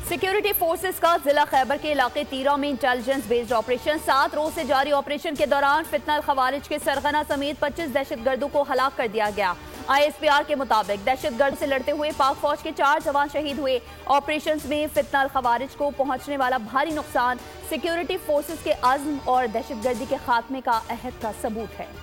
Security forces का जिला खैबर के इलाके तीरा में इंटेलिजेंस बेस्ड ऑपरेशन 7 रोज से जारी ऑपरेशन के दौरान फितनल खवारिज के सरगना समेत 25 दहशतगर्दों को हलाक कर दिया गया। ISPR के मुताबिक दहशतगर्द से लड़ते हुए पाक फौज के 4 जवान शहीद हुए। ऑपरेशन में फितनल खवारिज को पहुंचने वाला भारी नुकसान सिक्योरिटी फोर्सेस के अज़्म और दहशतगर्दी के खात्मे का अहद का सबूत है।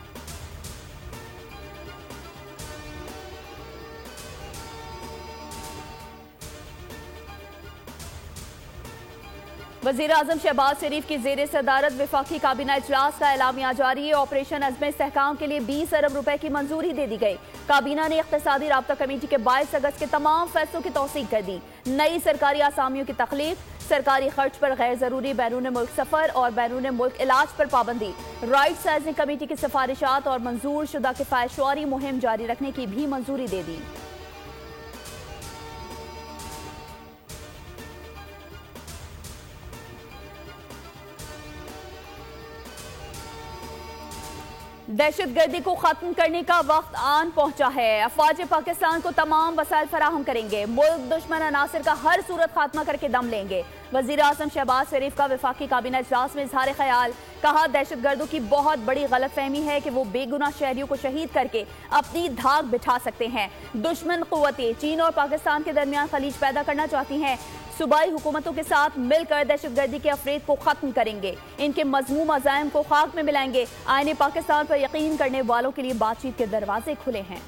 वज़ीर आज़म शहबाज शरीफ की ज़ेर सदारत वफाकी काबीना इजलास का एलामिया जारी है। ऑपरेशन अज़्म इस्तेहकाम के लिए 20 अरब रुपए की मंजूरी दे दी गई। काबीना ने इक़्तिसादी राब्ता कमेटी के 22 अगस्त के तमाम फैसलों की तौसीक कर दी। नई सरकारी आसामियों की तख्लीक, सरकारी खर्च पर गैर जरूरी बैरून मुल्क सफर और बैरून मुल्क इलाज पर पाबंदी, राइट साइजिंग कमेटी की सिफारिशात और मंजूर शुदा किफायतशुमारी मुहिम जारी रखने की भी मंजूरी दे दी। दहशतगर्दी को खत्म करने का वक्त आन पहुंचा है। अफवाज पाकिस्तान को तमाम वसाइल फराहम करेंगे। मुल्क दुश्मन अनासिर का हर सूरत खात्मा करके दम लेंगे। वज़ीर आज़म शहबाज शरीफ का वफाकी काबीना इजलास में इजहार ख्याल, कहा दहशतगर्दों की बहुत बड़ी गलतफहमी है कि वो बेगुनाह शहरियों को शहीद करके अपनी धाक बिठा सकते हैं। दुश्मन कुव्वतें चीन और पाकिस्तान के दरमियान खलीज पैदा करना चाहती हैं। सूबाई हुकूमतों के साथ मिलकर दहशतगर्दी के अफरेद को खत्म करेंगे, इनके मज़मूम अज़ाइम को खाक में मिलाएंगे। आईने पाकिस्तान पर यकीन करने वालों के लिए बातचीत के दरवाजे खुले हैं।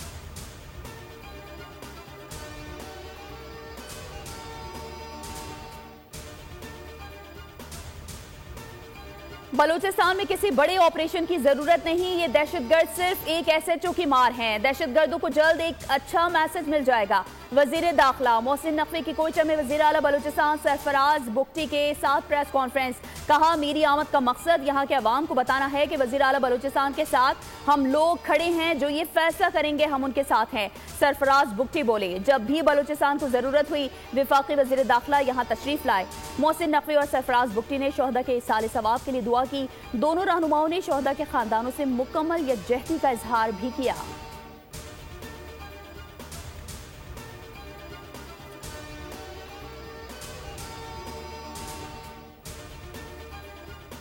बलूचिस्तान में किसी बड़े ऑपरेशन की जरूरत नहीं, ये दहशतगर्द सिर्फ एक SHO की मार हैं। दहशतगर्दों को जल्द एक अच्छा मैसेज मिल जाएगा। वजीर दाखिला मोहसिन नकवी की कोयटा में वजीर आला बलूचिस्तान सरफराज बुगटी के साथ प्रेस कॉन्फ्रेंस, कहा मेरी आमद का मकसद यहाँ के अवाम को बताना है कि वजीर आला बलूचिस्तान के साथ हम लोग खड़े हैं, जो ये फैसला करेंगे हम उनके साथ हैं। सरफराज बुगटी बोले, जब भी बलूचिस्तान को जरूरत हुई वफाकी वजीर दाखिला यहाँ तशरीफ लाए। मोहसिन नकवी और सरफराज बुगटी ने शोहदा के इसाले सवाब के लिए दुआ की। दोनों रहनुमाओं ने शोहदा के खानदानों से मुकम्मल यकजहती का इजहार भी किया।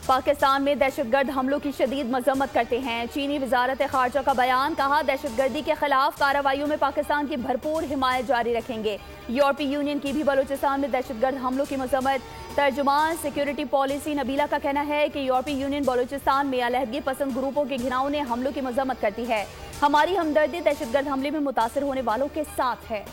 पाकिस्तान में दहशतगर्द हमलों की शदीद मजम्मत करते हैं। चीनी वजारत खारजा का बयान, कहा दहशतगर्दी के खिलाफ कार्रवाइयों में पाकिस्तान की भरपूर हिमायत जारी रखेंगे। यूरोपीय यूनियन की भी बलूचिस्तान में दहशतगर्द हमलों की मजम्मत। तर्जुमान सिक्योरिटी पॉलिसी नबीला का कहना है कि यूरोपीय यूनियन बलूचिस्तान में अलहदगी पसंद ग्रुपों के घिनौने हमलों की मजम्मत करती है। हमारी हमदर्दी दहशतगर्द हमले में मुतासर होने वालों के साथ है।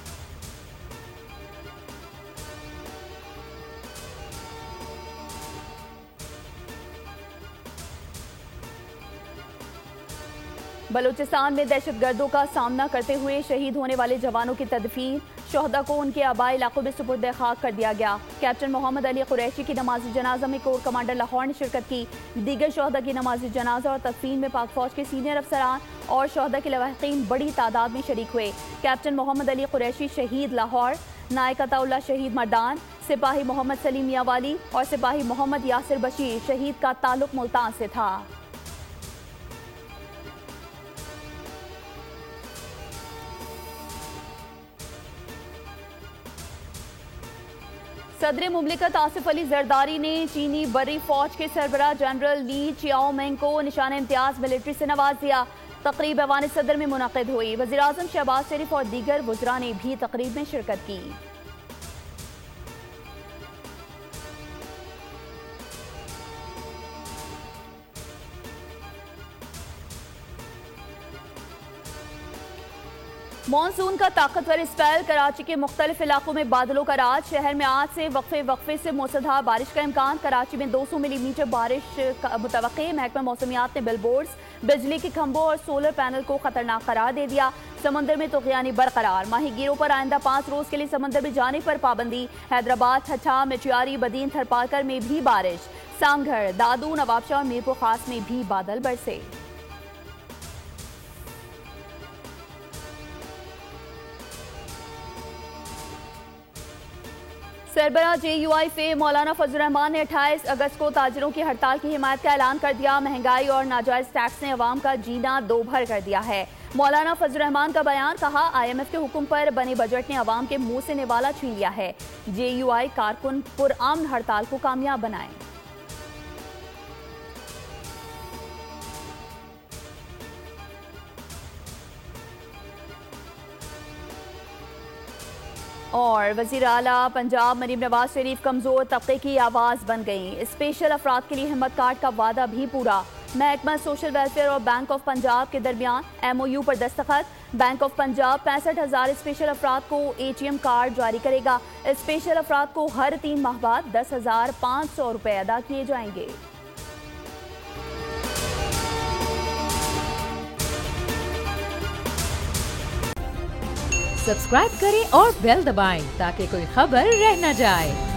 बलूचिस्तान में दहशतगर्दों का सामना करते हुए शहीद होने वाले जवानों की तदफीन, शोहदा को उनके आबाई इलाकों में सुपुर्द खाक कर दिया गया। कैप्टन मोहम्मद अली कुरैशी की नमाज जनाजा में कोर कमांडर लाहौर ने शिरकत की। दीगर शोहदा की नमाज जनाजा और तदफीन में पाक फौज के सीनियर अफसरान और शोहदा के लवाहिकीन बड़ी तादाद में शरीक हुए। कैप्टन मोहम्मद अली कुरैशी शहीद लाहौर, नायक अताउल्लाह शहीद मर्दान, सिपाही मोहम्मद सलीम मियावाली और सिपाही मोहम्मद यासिर बशीर शहीद का ताल्लुक मुल्तान से था। सदर मुमलिकत आसिफ अली जरदारी ने चीनी बरी फौज के सरबराह जनरल ली चियाओमेंग को निशान इम्तियाज मिलिट्री से नवाज दिया। तकरीब ऐवान सदर में मुनक़िद हुई। वज़ीर आज़म शहबाज शरीफ और दीगर वज़रा ने भी तकरीब में शिरकत की। मॉनसून का ताकतवर स्पेल, कराची के मुख्तलिफ इलाकों में बादलों का राज। शहर में आज से वक्फे से मूसलाधार बारिश का इम्कान। कराची में 200 मिलीमीटर बारिश मुतवक्के। महकमा मौसमियात ने बिलबोर्ड्स, बिजली के खंभों और सोलर पैनल को खतरनाक करार दे दिया। समंदर में तुग़यानी बरकरार। माहीगीरों पर आइंदा 5 रोज के लिए समंदर में जाने पर पाबंदी। हैदराबाद, ठठा, मिचियारी, बदीन, थरपारकर में भी बारिश। सांगघर, दादू, नवाबशाह और मीरपुर खास में भी बादल बरसे। सरबराह JUI मौलाना फजल रहमान ने 28 अगस्त को ताजिरों की हड़ताल की हिमायत का ऐलान कर दिया। महंगाई और नाजायज टैक्स ने अवाम का जीना दोभर कर दिया है। मौलाना फजल रहमान का बयान, कहा IMF के हुक्म पर बने बजट ने अवाम के मुंह से निवाला छीन लिया है। JUI कारकुन पुरअमन हड़ताल को कामयाब बनाएं। और वज़ीर आला पंजाब मरीम नवाज शरीफ कमजोर तबके की आवाज बन गई। स्पेशल अफराद के लिए हिम्मत कार्ड का वादा भी पूरा। महकमा सोशल वेलफेयर और बैंक ऑफ पंजाब के दरमियान MOU पर दस्तखत। बैंक ऑफ पंजाब 65,000 स्पेशल अफराद को ATM कार्ड जारी करेगा। स्पेशल अफराद को हर 3 माह बाद 10,500 रुपए अदा किए जाएंगे। सब्सक्राइब करें और बेल दबाएं ताकि कोई खबर रह न जाए।